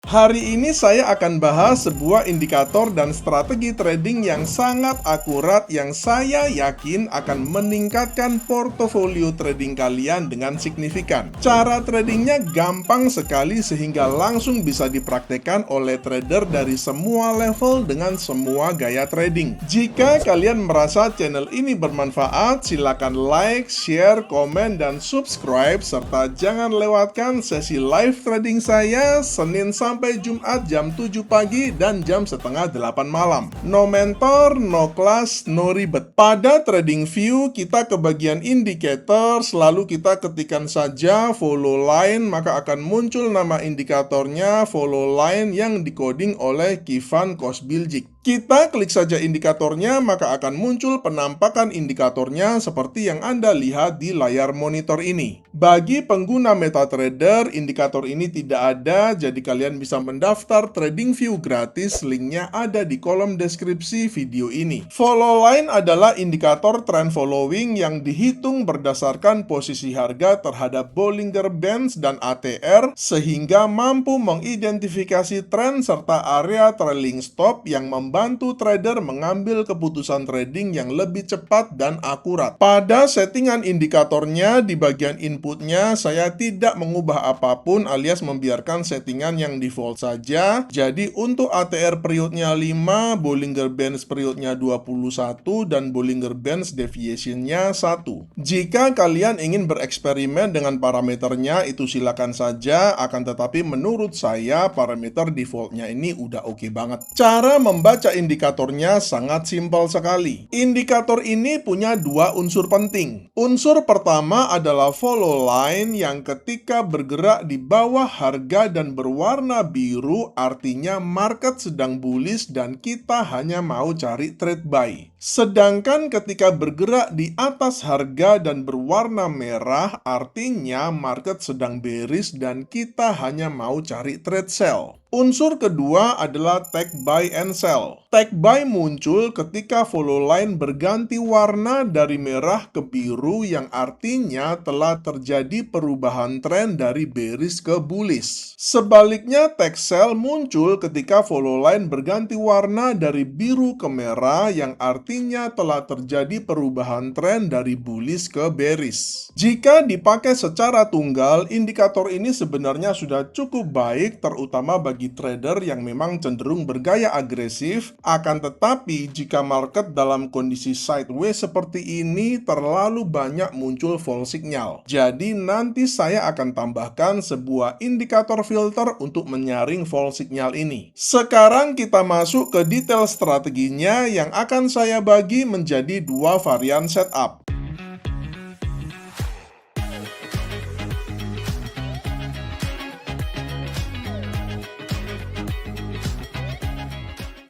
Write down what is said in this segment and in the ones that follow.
Hari ini saya akan bahas sebuah indikator dan strategi trading yang sangat akurat yang saya yakin akan meningkatkan portofolio trading kalian dengan signifikan. Cara tradingnya gampang sekali sehingga langsung bisa dipraktekkan oleh trader dari semua level dengan semua gaya trading. Jika kalian merasa channel ini bermanfaat, silakan like, share, komen, dan subscribe serta jangan lewatkan sesi live trading saya Senin sampai Jumat jam 7 pagi dan jam setengah 8 malam. No mentor, no class, no ribet. Pada trading view, kita ke bagian indikator, lalu kita ketikkan saja follow line, maka akan muncul nama indikatornya follow line yang dikoding oleh Kievan Kosbiljic. Kita klik saja indikatornya, maka akan muncul penampakan indikatornya seperti yang Anda lihat di layar monitor ini. Bagi pengguna MetaTrader, indikator ini tidak ada, jadi kalian bisa mendaftar TradingView gratis, linknya ada di kolom deskripsi video ini. Follow line adalah indikator trend following yang dihitung berdasarkan posisi harga terhadap Bollinger Bands dan ATR, sehingga mampu mengidentifikasi tren serta area trailing stop yang membantu trader mengambil keputusan trading yang lebih cepat dan akurat. Pada settingan indikatornya di bagian inputnya, saya tidak mengubah apapun alias membiarkan settingan yang default saja. Jadi untuk ATR periodnya 5, Bollinger Bands periodnya 21, dan Bollinger Bands deviationnya 1. Jika kalian ingin bereksperimen dengan parameternya, itu silakan saja, akan tetapi menurut saya parameter defaultnya ini udah oke banget. Cara membaca indikatornya sangat simpel sekali. Indikator ini punya dua unsur penting. Unsur pertama adalah follow line yang ketika bergerak di bawah harga dan berwarna biru artinya market sedang bullish dan kita hanya mau cari trade buy. Sedangkan ketika bergerak di atas harga dan berwarna merah artinya market sedang bearish dan kita hanya mau cari trade sell. Unsur kedua adalah take buy and sell. Take buy muncul ketika follow line berganti warna dari merah ke biru yang artinya telah terjadi perubahan tren dari bearish ke bullish. Sebaliknya take sell muncul ketika follow line berganti warna dari biru ke merah yang artinya telah terjadi perubahan tren dari bullish ke bearish. Jika dipakai secara tunggal, indikator ini sebenarnya sudah cukup baik terutama bagi trader yang memang cenderung bergaya agresif. Akan tetapi jika market dalam kondisi sideways seperti ini terlalu banyak muncul false signal. Jadi nanti saya akan tambahkan sebuah indikator filter untuk menyaring false signal ini. Sekarang kita masuk ke detail strateginya yang akan saya bagi menjadi dua varian setup.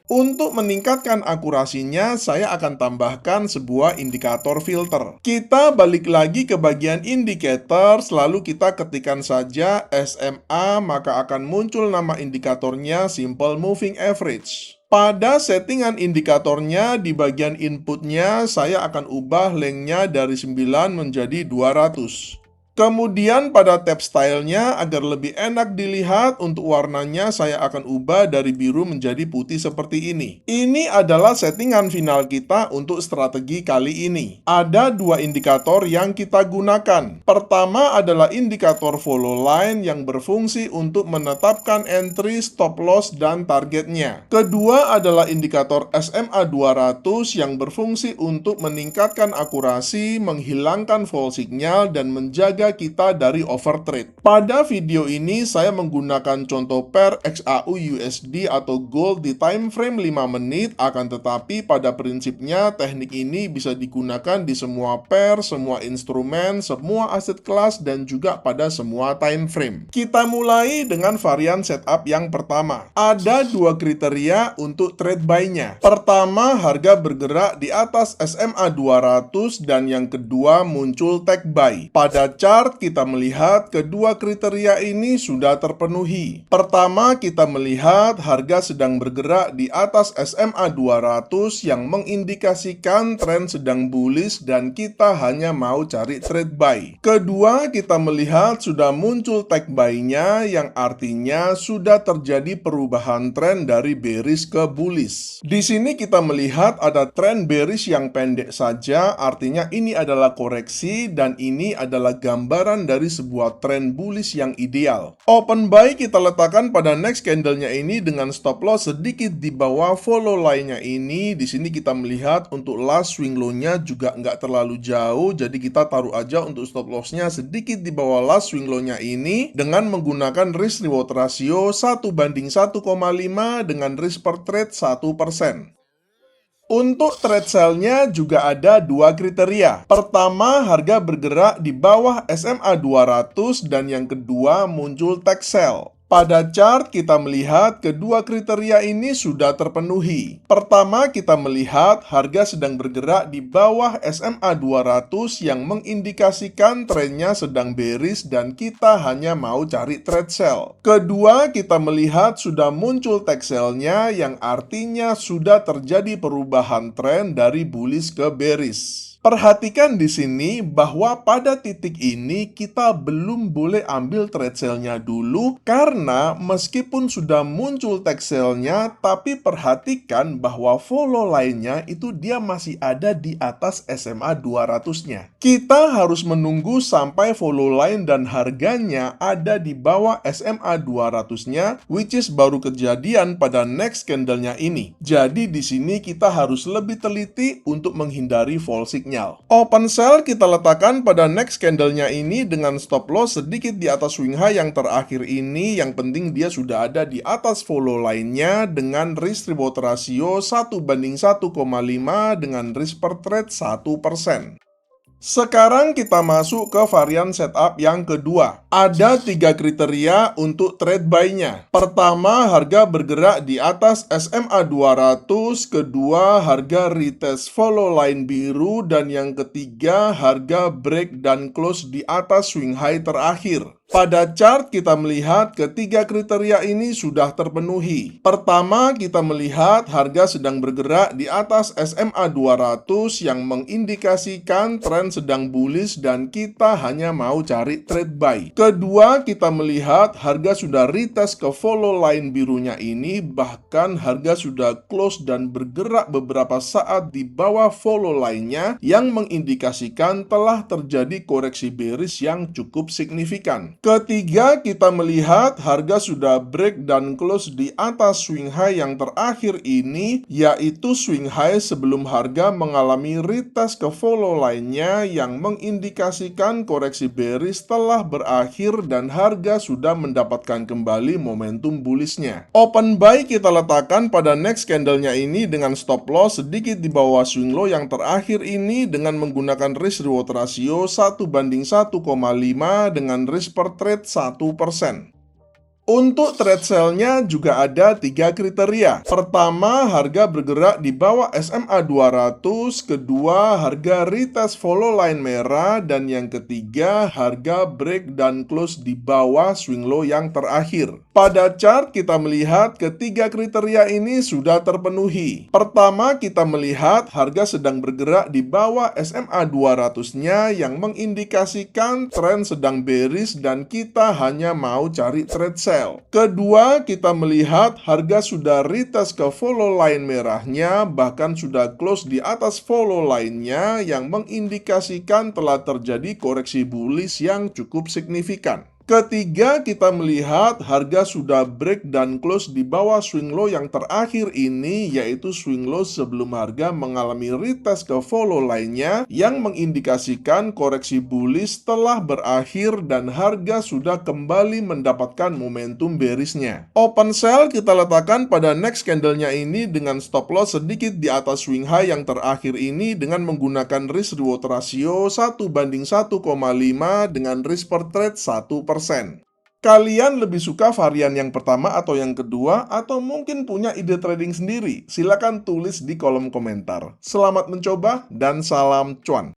Untuk meningkatkan akurasinya, saya akan tambahkan sebuah indikator filter. Kita balik lagi ke bagian indikator, lalu kita ketikkan saja SMA, maka akan muncul nama indikatornya Simple Moving Average. Pada settingan indikatornya di bagian inputnya, saya akan ubah lengthnya dari 9 menjadi 200. Kemudian pada tab stylenya agar lebih enak dilihat, untuk warnanya saya akan ubah dari biru menjadi putih seperti ini. Ini adalah settingan final kita untuk strategi kali ini. Ada dua indikator yang kita gunakan. Pertama adalah indikator follow line yang berfungsi untuk menetapkan entry, stop loss, dan targetnya. Kedua adalah indikator SMA 200 yang berfungsi untuk meningkatkan akurasi, menghilangkan false signal, dan menjaga kita dari overtrade. Pada video ini saya menggunakan contoh pair XAU USD atau gold di time frame 5 menit, akan tetapi pada prinsipnya teknik ini bisa digunakan di semua pair, semua instrumen, semua aset kelas, dan juga pada semua time frame. Kita mulai dengan varian setup yang pertama. Ada dua kriteria untuk trade buy-nya. Pertama, harga bergerak di atas SMA 200 dan yang kedua muncul take buy. Pada chart chart, kita melihat kedua kriteria ini sudah terpenuhi. Pertama, kita melihat harga sedang bergerak di atas SMA 200 yang mengindikasikan tren sedang bullish dan kita hanya mau cari trade buy. Kedua, kita melihat sudah muncul take buy-nya yang artinya sudah terjadi perubahan tren dari bearish ke bullish. Di sini kita melihat ada tren bearish yang pendek saja, artinya ini adalah koreksi dan ini adalah gambaran dari sebuah tren bullish yang ideal. Open buy kita letakkan pada next candle-nya ini dengan stop loss sedikit di bawah follow line-nya ini. Di sini kita melihat untuk last swing low-nya juga nggak terlalu jauh, jadi kita taruh aja untuk stop loss-nya sedikit di bawah last swing low-nya ini dengan menggunakan risk reward ratio 1:1,5 dengan risk per trade 1%. Untuk trade sell-nya juga ada dua kriteria. Pertama, harga bergerak di bawah SMA 200 dan yang kedua muncul take sell. Pada chart kita melihat kedua kriteria ini sudah terpenuhi. Pertama, kita melihat harga sedang bergerak di bawah SMA 200 yang mengindikasikan trennya sedang bearish dan kita hanya mau cari trade sell. Kedua, kita melihat sudah muncul take sell-nya yang artinya sudah terjadi perubahan tren dari bullish ke bearish. Perhatikan di sini bahwa pada titik ini kita belum boleh ambil trade sell-nya dulu karena meskipun sudah muncul take sell-nya, tapi perhatikan bahwa follow line-nya itu dia masih ada di atas SMA 200-nya. Kita harus menunggu sampai follow line dan harganya ada di bawah SMA 200-nya, which is baru kejadian pada next candle-nya ini. Jadi di sini kita harus lebih teliti untuk menghindari fall signal. Open sell kita letakkan pada next candle-nya ini dengan stop loss sedikit di atas swing high yang terakhir ini. Yang penting dia sudah ada di atas follow line-nya dengan risk reward ratio 1:1,5 dengan risk per trade 1%. Sekarang kita masuk ke varian setup yang kedua. Ada tiga kriteria untuk trade buy-nya. Pertama, harga bergerak di atas SMA 200. Kedua, harga retest follow line biru. Dan yang ketiga, harga break dan close di atas swing high terakhir. Pada chart kita melihat ketiga kriteria ini sudah terpenuhi. Pertama, kita melihat harga sedang bergerak di atas SMA 200 yang mengindikasikan tren sedang bullish dan kita hanya mau cari trade buy. Kedua, kita melihat harga sudah retest ke follow line birunya ini, bahkan harga sudah close dan bergerak beberapa saat di bawah follow line-nya yang mengindikasikan telah terjadi koreksi bearish yang cukup signifikan. Ketiga, kita melihat harga sudah break dan close di atas swing high yang terakhir ini, yaitu swing high sebelum harga mengalami retest ke follow line-nya yang mengindikasikan koreksi bearish telah berakhir dan harga sudah mendapatkan kembali momentum bullish-nya. Open buy kita letakkan pada next candle-nya ini dengan stop loss sedikit di bawah swing low yang terakhir ini dengan menggunakan risk reward ratio 1:1,5 dengan risk per trade 1%. Untuk trade sell-nya juga ada tiga kriteria. Pertama, harga bergerak di bawah SMA 200. Kedua, harga retest follow line merah. Dan yang ketiga, harga break dan close di bawah swing low yang terakhir. Pada chart kita melihat ketiga kriteria ini sudah terpenuhi. Pertama, kita melihat harga sedang bergerak di bawah SMA 200-nya yang mengindikasikan tren sedang bearish dan kita hanya mau cari trade sell. Kedua, kita melihat harga sudah retest ke follow line merahnya, bahkan sudah close di atas follow line-nya yang mengindikasikan telah terjadi koreksi bullish yang cukup signifikan. Ketiga, kita melihat harga sudah break dan close di bawah swing low yang terakhir ini, yaitu swing low sebelum harga mengalami retest ke follow line-nya yang mengindikasikan koreksi bullish telah berakhir dan harga sudah kembali mendapatkan momentum bearish-nya. Open sell kita letakkan pada next candle-nya ini dengan stop loss sedikit di atas swing high yang terakhir ini dengan menggunakan risk reward ratio 1:1,5 dengan risk per trade 1%. Kalian lebih suka varian yang pertama atau yang kedua, atau mungkin punya ide trading sendiri? Silahkan tulis di kolom komentar. Selamat mencoba dan salam cuan!